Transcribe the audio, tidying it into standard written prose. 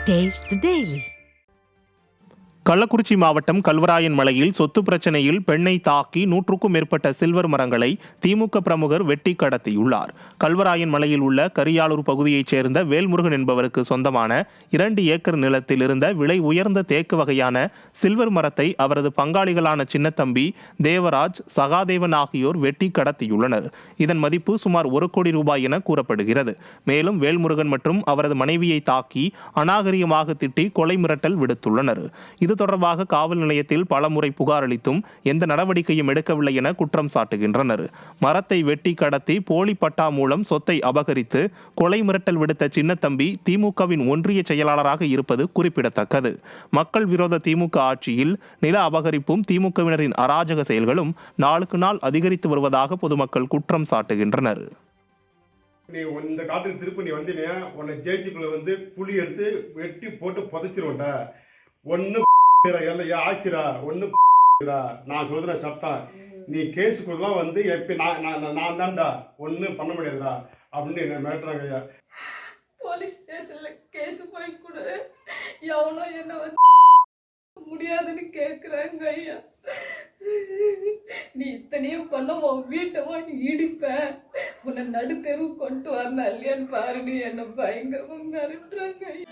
Taste the Daily. Kallakurichi மாவட்டம் கல்வராயன் மலையில் சொத்து பிரச்சனையில் பெண்ணை தாக்கி 100க்கும் மேற்பட்ட சில்வர் மரங்களை திமுக பிரமுகர் வெட்டி கடத்தியுள்ளார். கல்வராயன் மலையில் உள்ள கரியாலூர் பகுதியைச் சேர்ந்த வேல்முருகன் என்பவருக்கு சொந்தமான 2 ஏக்கர் நிலத்தில் இருந்த விலை உயர்ந்த தேக்கு வகையான சில்வர் மரத்தை அவரது பங்காளிகளான சின்னத்தம்பி, தேவராஜ், சகாதேவன் ஆகியோர் வெட்டி கடத்தியுள்ளனர். இதன் மதிப்பு சுமார் 1 கோடி ரூபாய் என கூறப்படுகிறது. மேலும் வேல்முருகன் மற்றும் அவரது மனைவியை தாக்கி அநாகரிகமாக திட்டி கொலை மிரட்டல் விடுத்துள்ளனர். இது தொடர்பாக காவல் நிலையத்தில் பலமுறை புகார் அளித்தும் எந்த நடவடிக்கையும் எடுக்கவில்லை என குற்றம் சாட்டுகின்றனர். மரத்தை வெட்டி கடத்தி போலி பட்டா மூலம் சொத்தை அபகரித்து கொலை மிரட்டல் விடுத்த சின்னத்தம்பி திமுகவின் ஒன்றிய செயலாளராக இருப்பது குறிப்பிடத்தக்கது. மக்கள் விரோத திமுக ஆட்சியில் நில அபகரிப்பும் திமுகவினரின் அராஜக செயல்களும் நாளுக்கு நாள் அதிகரித்து வருவதாக பொதுமக்கள் குற்றம் சாட்டுகின்றனர். நீ இந்த காட்டுக்கு திருப்பி நீ வந்தீங்க, உன்னை ஜேஜிக்குள்ள புளி எடுத்து வெட்டி போட்டு புதைச்சிருவேன்டா. ஒன்னு ஆச்சுரா, ஒன்னு நான் சொல்றேன் சட்டம். நீ கேஸுக்குள்ளதான் எப்ப நான் தான்டா ஒன்னு பண்ண முடியாதுடா அப்படின்னு என்ன மிரட்டுறாங்க ஐயா. போலீஸ் ஸ்டேஷன்ல கேஸ் போய் கூட எவனோ என்ன முடியாதுன்னு கேக்குறாங்க ஐயா. நீ இத்தனையும் பண்ண உன் வீட்டை நீ இடிப்ப, உன்னை நடு தெருவு கொண்டு வரணும் இல்லையான்னு பாருன்னு என்ன பயங்கரமா மிரட்டுறாங்க ஐயா.